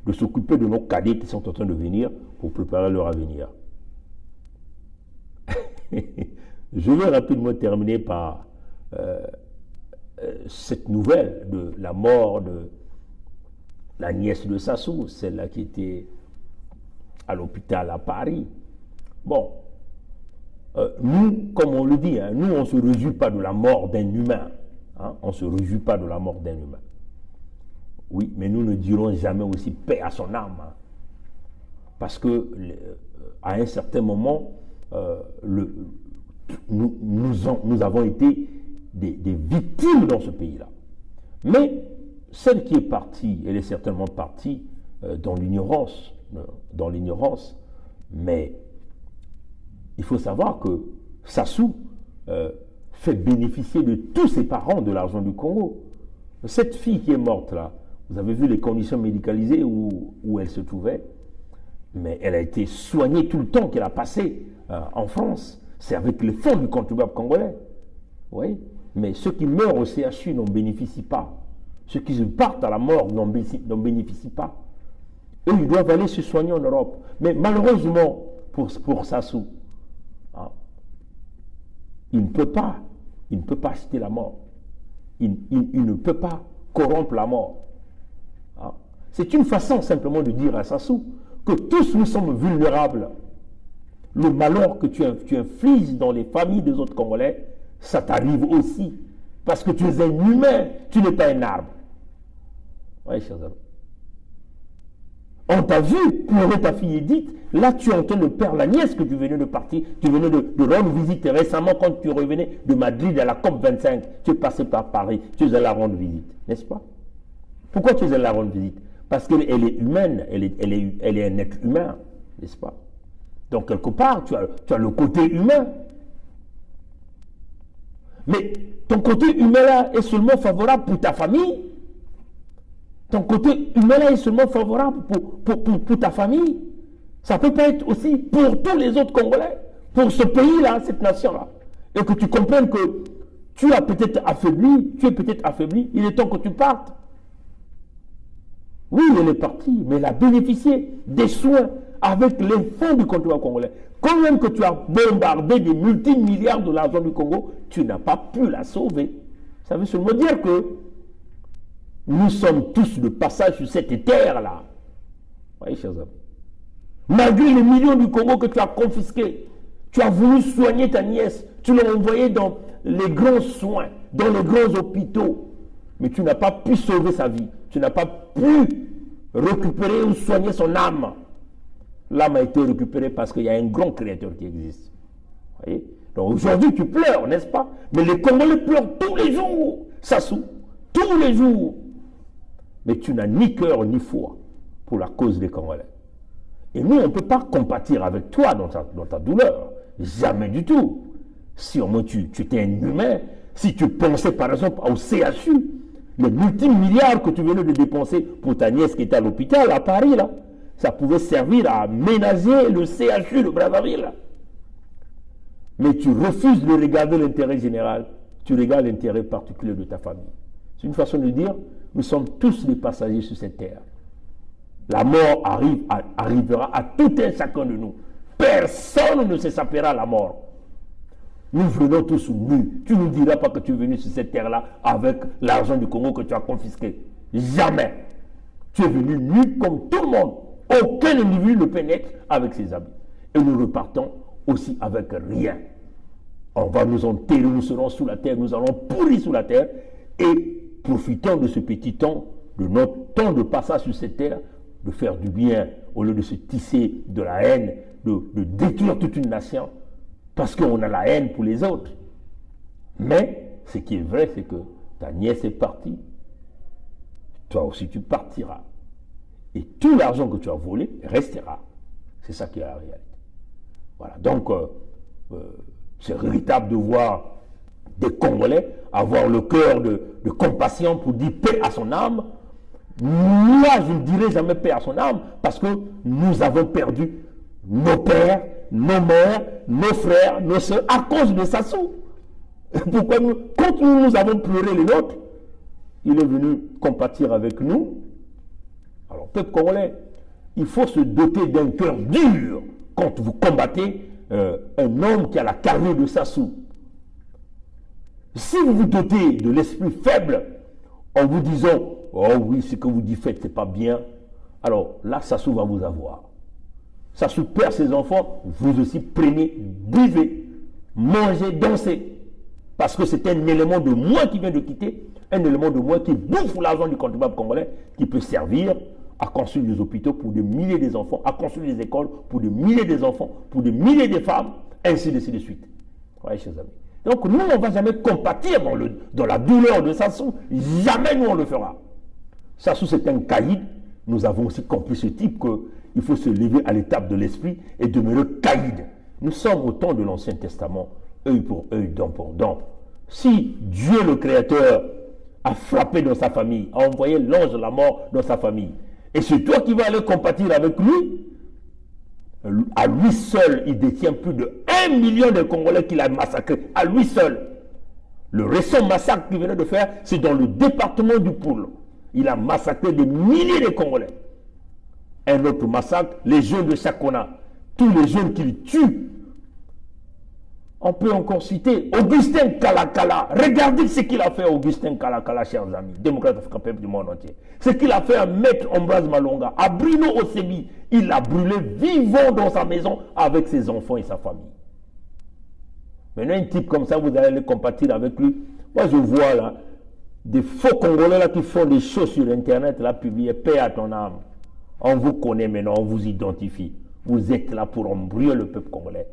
de s'occuper de nos cadets qui sont en train de venir pour préparer leur avenir. Je vais rapidement terminer par cette nouvelle de la mort de la nièce de Sassou, celle-là qui était à l'hôpital à Paris. Bon, nous, comme on le dit, hein, nous, on ne se réjouit pas de la mort d'un humain. Hein, on ne se réjouit pas de la mort d'un humain. Oui, mais nous ne dirons jamais aussi paix à son âme. Hein, parce que, à un certain moment, nous avons été des victimes dans ce pays-là. Mais celle qui est partie, elle est certainement partie dans l'ignorance, mais il faut savoir que Sassou fait bénéficier de tous ses parents de l'argent du Congo. Cette fille qui est morte là, vous avez vu les conditions médicalisées où elle se trouvait, mais elle a été soignée tout le temps qu'elle a passé en France. C'est avec les fonds du contribuable congolais. Oui, mais ceux qui meurent au CHU n'en bénéficient pas. Ceux qui se partent à la mort n'en bénéficient pas. Eux, ils doivent aller se soigner en Europe. Mais malheureusement, pour Sassou, hein, il ne peut pas acheter la mort. Il ne peut pas corrompre la mort. Hein. C'est une façon simplement de dire à Sassou que tous nous sommes vulnérables. Le malheur que tu infliges dans les familles des autres Congolais, ça t'arrive aussi. Parce que tu es un humain, tu n'es pas un arbre. Oui, chers amis. On t'a vu pleurer ta fille Edith, là tu es en train de perdre la nièce que tu venais de partir, tu venais de rendre visite récemment quand tu revenais de Madrid à la COP25, tu es passé par Paris, tu es allé la rendre visite, n'est-ce pas? Pourquoi tu es allé la rendre visite? Parce qu'elle est humaine, elle est un être humain, n'est-ce pas? Donc quelque part, tu as le côté humain. Mais ton côté humain là est seulement favorable pour ta famille. Ton côté humain là est seulement favorable pour ta famille. Ça ne peut pas être aussi pour tous les autres Congolais, pour ce pays-là, cette nation-là. Et que tu comprennes que tu es peut-être affaibli, il est temps que tu partes. Oui, elle est partie, mais elle a bénéficié des soins avec les fonds du continent congolais. Quand même que tu as bombardé des multimilliards de l'argent du Congo, tu n'as pas pu la sauver. Ça veut seulement dire que nous sommes tous de passage sur cette terre-là. Voyez, chers amis. Malgré les millions du Congo que tu as confisqués, tu as voulu soigner ta nièce, tu l'as envoyée dans les grands soins, dans les grands hôpitaux, mais tu n'as pas pu sauver sa vie, tu n'as pas pu récupérer ou soigner son âme. L'âme a été récupérée parce qu'il y a un grand créateur qui existe. Voyez? Donc aujourd'hui tu pleures, n'est-ce pas? Mais les Congolais pleurent tous les jours, Sassou, tous les jours. Mais tu n'as ni cœur ni foi pour la cause des Congolais. Et nous, on ne peut pas compatir avec toi dans ta douleur. Jamais du tout. Si au moins tu étais un humain, si tu pensais par exemple au CHU, les multimilliards que tu venais de dépenser pour ta nièce qui était à l'hôpital à Paris, là, ça pouvait servir à ménager le CHU de Brazzaville. Mais tu refuses de regarder l'intérêt général, tu regardes l'intérêt particulier de ta famille. C'est une façon de dire, nous sommes tous des passagers sur cette terre. La mort arrivera à tout un chacun de nous. Personne ne s'échappera à la mort. Nous venons tous nus. Tu ne nous diras pas que tu es venu sur cette terre-là avec l'argent du Congo que tu as confisqué. Jamais. Tu es venu nu comme tout le monde. Aucun individu ne pénètre avec ses habits. Et nous repartons aussi avec rien. On va nous enterrer, nous serons sous la terre, nous allons pourrir sous la terre. Et profitons de ce petit temps, de notre temps de passage sur cette terre, de faire du bien au lieu de se tisser de la haine, de détruire toute une nation, parce qu'on a la haine pour les autres. Mais ce qui est vrai, c'est que ta nièce est partie, toi aussi tu partiras. Et tout l'argent que tu as volé restera. C'est ça qui est la réalité. Voilà, donc c'est regrettable de voir des Congolais avoir le cœur de compassion pour dire paix à son âme. Moi, je ne dirai jamais paix à son âme parce que nous avons perdu nos pères, nos mères, nos frères, nos soeurs à cause de Sassou. Pourquoi quand nous avons pleuré les nôtres, il est venu compatir avec nous. Alors, peuple congolais, il faut se doter d'un cœur dur quand vous combattez un homme qui a la carrure de Sassou. Si vous vous dotez de l'esprit faible en vous disant « Oh oui, ce que vous dites faites, c'est pas bien », alors là, Sassou va vous avoir. Sassou perd ses enfants, vous aussi prenez, buvez, mangez, dansez. Parce que c'est un élément de moins qui vient de quitter, un élément de moins qui bouffe l'argent du contribuable congolais, qui peut servir à construire des hôpitaux pour des milliers d'enfants, à construire des écoles pour des milliers d'enfants, pour des milliers de femmes, ainsi de suite. Oui, chers amis. Donc nous, on ne va jamais compatir dans la douleur de Sassou. Jamais nous, on le fera. Sassou, c'est un caïd. Nous avons aussi compris ce type qu'il faut se lever à l'étape de l'esprit et demeurer caïd. Nous sommes au temps de l'Ancien Testament, œil pour œil, dent pour dent. Si Dieu, le Créateur, a frappé dans sa famille, a envoyé l'ange de la mort dans sa famille, et c'est toi qui vas aller compatir avec lui, à lui seul, il détient plus de 1 million de Congolais qu'il a massacrés, à lui seul. Le récent massacre qu'il venait de faire, c'est dans le département du Poul. Il a massacré des milliers de Congolais. Un autre massacre, les jeunes de Chakona, tous les jeunes qu'il tue. On peut encore citer Augustin Kalakala. Regardez ce qu'il a fait, Augustin Kalakala, chers amis, démocrate africain, peuple du monde entier. Ce qu'il a fait à Maître Ambroise Malonga, à Bruno Osebi, il l'a brûlé vivant dans sa maison avec ses enfants et sa famille. Maintenant, un type comme ça, vous allez le compatir avec lui. Moi, je vois là, des faux Congolais là qui font des choses sur Internet, là, publiés, paix à ton âme. On vous connaît maintenant, on vous identifie. Vous êtes là pour embrouiller le peuple congolais.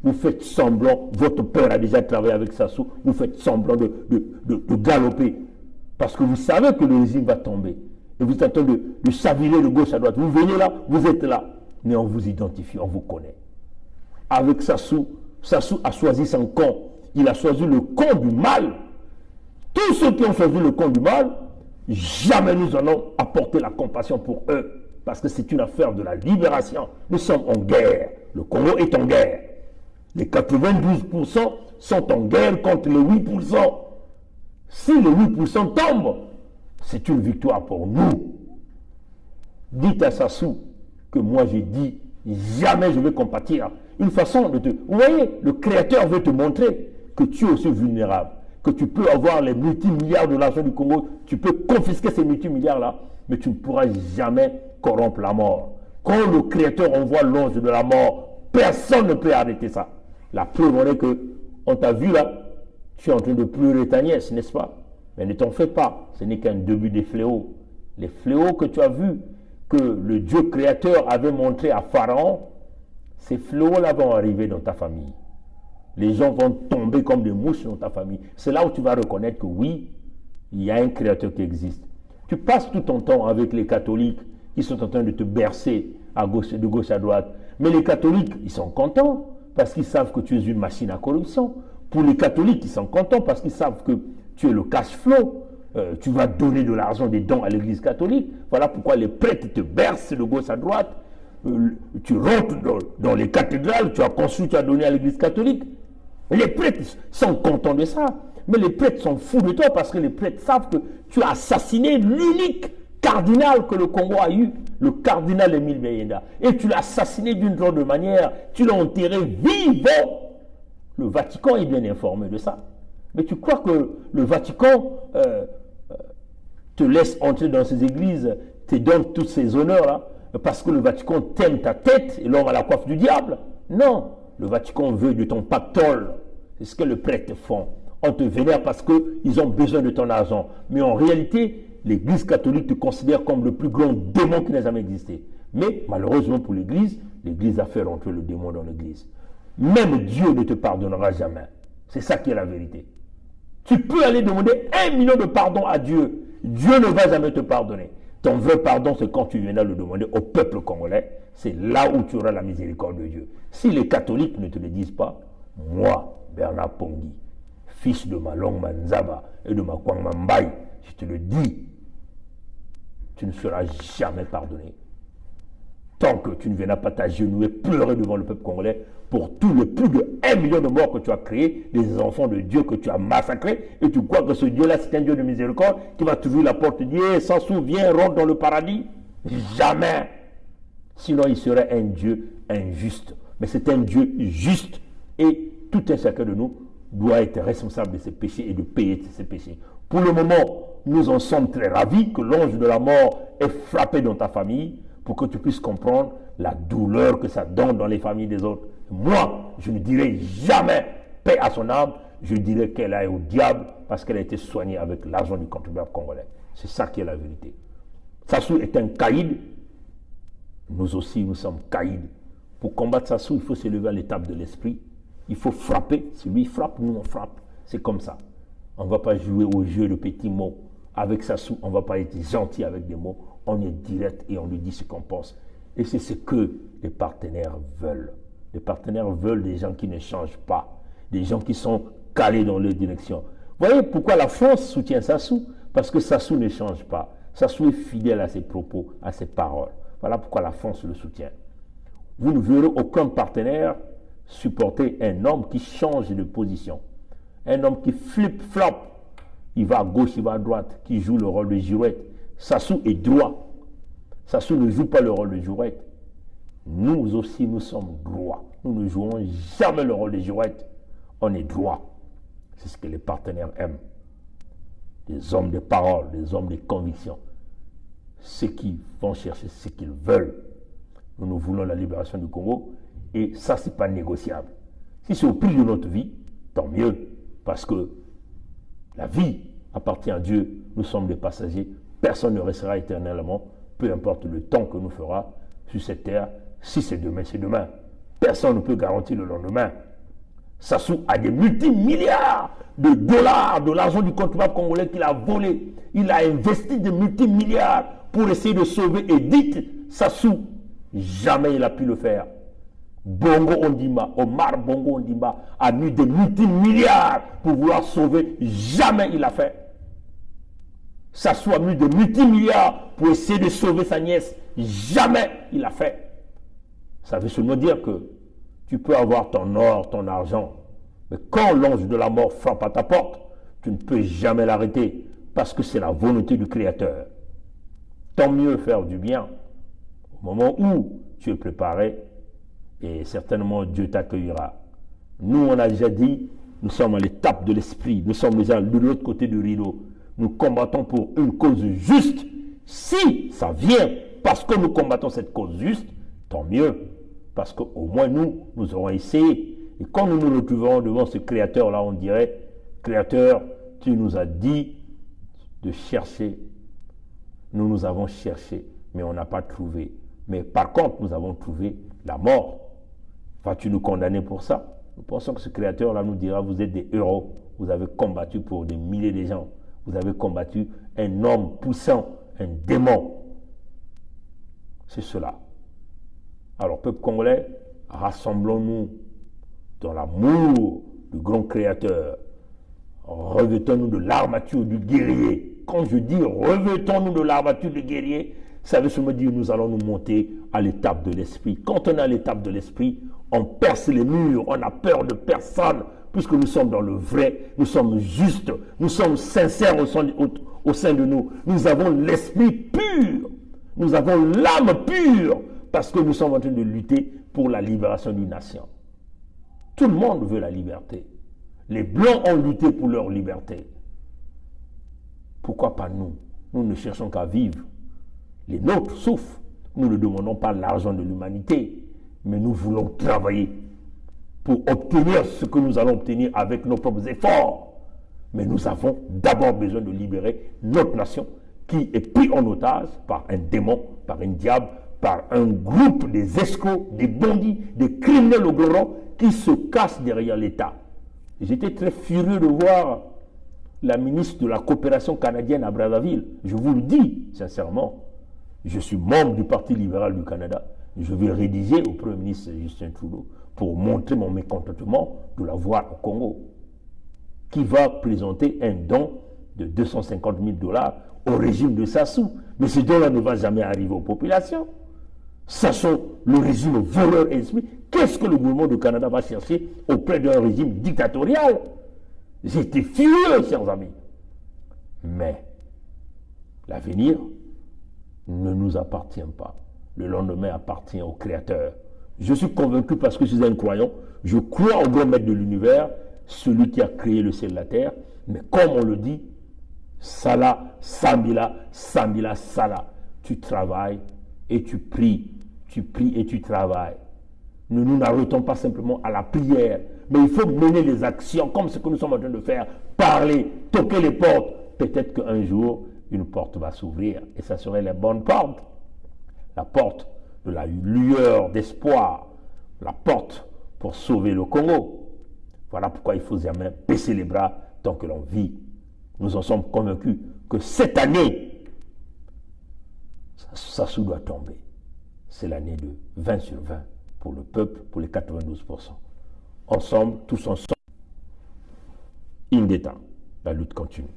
Vous faites semblant, votre père a déjà travaillé avec Sassou, vous faites semblant de galoper. Parce que vous savez que le régime va tomber. Et vous êtes en train de chavirer de gauche à droite. Vous venez là, vous êtes là. Mais on vous identifie, on vous connaît. Avec Sassou, Sassou a choisi son camp. Il a choisi le camp du mal. Tous ceux qui ont choisi le camp du mal, jamais nous allons apporter la compassion pour eux. Parce que c'est une affaire de la libération. Nous sommes en guerre. Le Congo est en guerre. Les 92% sont en guerre contre les 8%. Si les 8% tombent, c'est une victoire pour nous. Dites à Sassou que moi j'ai dit, jamais je vais compatir. Une façon de te... Vous voyez, le Créateur veut te montrer que tu es aussi vulnérable, que tu peux avoir les multimilliards de l'argent du Congo, tu peux confisquer ces multimilliards-là, mais tu ne pourras jamais corrompre la mort. Quand le Créateur envoie l'ange de la mort, personne ne peut arrêter ça. La preuve en est que, on t'a vu là, tu es en train de pleurer ta nièce, n'est-ce pas? Mais ne t'en fais pas, ce n'est qu'un début des fléaux. Les fléaux que tu as vus, que le Dieu créateur avait montré à Pharaon, ces fléaux-là vont arriver dans ta famille. Les gens vont tomber comme des mouches dans ta famille. C'est là où tu vas reconnaître que oui, il y a un créateur qui existe. Tu passes tout ton temps avec les catholiques qui sont en train de te bercer à gauche, de gauche à droite. Mais les catholiques, ils sont contents parce qu'ils savent que tu es une machine à corruption. Pour les catholiques, ils sont contents parce qu'ils savent que tu es le cash flow. Tu vas donner de l'argent, des dons à l'église catholique. Voilà pourquoi les prêtres te bercent de gauche à droite. Tu rentres dans les cathédrales, tu as construit, tu as donné à l'église catholique. Et les prêtres sont contents de ça. Mais les prêtres sont fous de toi parce que les prêtres savent que tu as assassiné l'unique cardinal que le Congo a eu, le cardinal Émile Beyenda. Et tu l'as assassiné d'une drôle de manière. Tu l'as enterré vivant. Le Vatican est bien informé de ça. Mais tu crois que le Vatican te laisse entrer dans ces églises, te donne tous ces honneurs-là, parce que le Vatican t'aime ta tête et l'homme à la coiffe du diable? Non. Le Vatican veut de ton pactole. C'est ce que les prêtres font. On te vénère parce qu'ils ont besoin de ton argent. Mais en réalité, l'Église catholique te considère comme le plus grand démon qui n'a jamais existé. Mais malheureusement pour l'Église, l'Église a fait rentrer le démon dans l'Église. Même Dieu ne te pardonnera jamais. C'est ça qui est la vérité. Tu peux aller demander 1 million de pardons à Dieu. Dieu ne va jamais te pardonner. Ton vrai pardon, c'est quand tu viendras le demander au peuple congolais. C'est là où tu auras la miséricorde de Dieu. Si les catholiques ne te le disent pas, moi, Bernard Pongui, fils de ma longue Manzaba et de ma Kwang Mambaye, je te le dis, tu ne seras jamais pardonné. Tant que tu ne viendras pas t'agenouiller, pleurer devant le peuple congolais pour tous les plus de 1 million de morts que tu as créés, des enfants de Dieu que tu as massacrés, et tu crois que ce Dieu-là, c'est un Dieu de miséricorde qui va t'ouvrir la porte et dire, hey, Sassou, viens, rentre dans le paradis. Jamais. Sinon, il serait un Dieu injuste. Mais c'est un Dieu juste. Et tout un chacun de nous doit être responsable de ses péchés et de payer ses péchés. Pour le moment, nous en sommes très ravis que l'ange de la mort ait frappé dans ta famille pour que tu puisses comprendre la douleur que ça donne dans les familles des autres. Moi, je ne dirai jamais paix à son âme. Je dirais qu'elle aille au diable parce qu'elle a été soignée avec l'argent du contribuable congolais. C'est ça qui est la vérité. Sassou est un caïd. Nous aussi, nous sommes caïds. Pour combattre Sassou, il faut s'élever à l'étape de l'esprit. Il faut frapper. Si lui frappe, nous on frappe. C'est comme ça. On ne va pas jouer au jeu de petits mots. Avec Sassou, on ne va pas être gentil avec des mots. On est direct et on lui dit ce qu'on pense. Et c'est ce que les partenaires veulent. Les partenaires veulent des gens qui ne changent pas. Des gens qui sont calés dans leur direction. Vous voyez pourquoi la France soutient Sassou? Parce que Sassou ne change pas. Sassou est fidèle à ses propos, à ses paroles. Voilà pourquoi la France le soutient. Vous ne verrez aucun partenaire supporter un homme qui change de position. Un homme qui flip-flop. Il va à gauche, il va à droite, qui joue le rôle de girouette. Sassou est droit. Sassou ne joue pas le rôle de girouette. Nous aussi, nous sommes droits. Nous ne jouons jamais le rôle de girouette. On est droit. C'est ce que les partenaires aiment. Des hommes de parole, des hommes de conviction. Ceux qui vont chercher ce qu'ils veulent. Nous voulons la libération du Congo et ça, ce n'est pas négociable. Si c'est au prix de notre vie, tant mieux, parce que la vie appartient à Dieu. Nous sommes des passagers. Personne ne restera éternellement, peu importe le temps que nous fera sur cette terre. Si c'est demain, c'est demain. Personne ne peut garantir le lendemain. Sassou a des multimilliards de dollars de l'argent du contribuable congolais qu'il a volé. Il a investi des multimilliards pour essayer de sauver Edith Sassou. Jamais il a pu le faire. Bongo Ondimba, Omar Bongo Ondimba a mis des multimilliards pour vouloir sauver. Jamais il l'a fait. Sassou a mis des multimilliards pour essayer de sauver sa nièce. Jamais il l'a fait. Ça veut seulement dire que tu peux avoir ton or, ton argent, mais quand l'ange de la mort frappe à ta porte, tu ne peux jamais l'arrêter parce que c'est la volonté du Créateur. Tant mieux faire du bien au moment où tu es préparé et certainement Dieu t'accueillera. Nous, on a déjà dit, nous sommes à l'étape de l'esprit, nous sommes déjà de l'autre côté du rideau. Nous combattons pour une cause juste. Si ça vient parce que nous combattons cette cause juste, tant mieux. Parce qu'au moins nous aurons essayé. Et quand nous nous retrouverons devant ce Créateur-là, on dirait, Créateur, tu nous as dit de chercher. Nous avons cherché, mais on n'a pas trouvé. Mais par contre, nous avons trouvé la mort. Vas-tu nous condamner pour ça? Nous pensons que ce Créateur-là nous dira, vous êtes des héros. Vous avez combattu pour des milliers de gens. Vous avez combattu un homme puissant, un démon. C'est cela. Alors, peuple congolais, rassemblons-nous dans l'amour du grand Créateur. Revêtons-nous de l'armature du guerrier. Quand je dis revêtons-nous de l'armature du guerrier, ça veut seulement dire nous allons nous monter à l'étape de l'esprit. Quand on est à l'étape de l'esprit, on perce les murs, on n'a peur de personne, puisque nous sommes dans le vrai, nous sommes justes, nous sommes sincères au sein de nous. Nous avons l'esprit pur, nous avons l'âme pure, parce que nous sommes en train de lutter pour la libération d'une nation. Tout le monde veut la liberté. Les Blancs ont lutté pour leur liberté. Pourquoi pas nous? Nous ne cherchons qu'à vivre. Les nôtres souffrent. Nous ne demandons pas l'argent de l'humanité, mais nous voulons travailler pour obtenir ce que nous allons obtenir avec nos propres efforts. Mais nous avons d'abord besoin de libérer notre nation qui est prise en otage par un démon, par un diable, par un groupe des escrocs, des bandits, des criminels au gros rang qui se cachent derrière l'État. J'étais très furieux de voir la ministre de la coopération canadienne à Brazzaville. Je vous le dis sincèrement, je suis membre du Parti libéral du Canada. Je vais rédiger au Premier ministre Justin Trudeau pour montrer mon mécontentement de la voir au Congo, qui va présenter un don de 250 000 $ au régime de Sassou. Mais ce don-là ne va jamais arriver aux populations. Sachant le régime voleur et esprit, qu'est-ce que le gouvernement du Canada va chercher auprès d'un régime dictatorial? J'étais furieux, chers amis. Mais l'avenir ne nous appartient pas. Le lendemain appartient au Créateur. Je suis convaincu parce que je suis un croyant. Je crois au grand maître de l'univers, celui qui a créé le ciel et la terre. Mais comme on le dit, Salah, Sambila, Sambila, Salah. Tu travailles et tu pries et tu travailles. Nous nous n'arrêtons pas simplement à la prière, mais il faut mener les actions comme ce que nous sommes en train de faire. Parler, toquer les portes. Peut-être qu'un jour, une porte va s'ouvrir et ça serait la bonne porte. La porte de la lueur d'espoir, la porte pour sauver le Congo. Voilà pourquoi il faut jamais baisser les bras tant que l'on vit. Nous en sommes convaincus que cette année, Sassou doit tomber. C'est l'année de 20 sur 20 pour le peuple, pour les 92%. Ensemble, tous ensemble, Indéta, la lutte continue.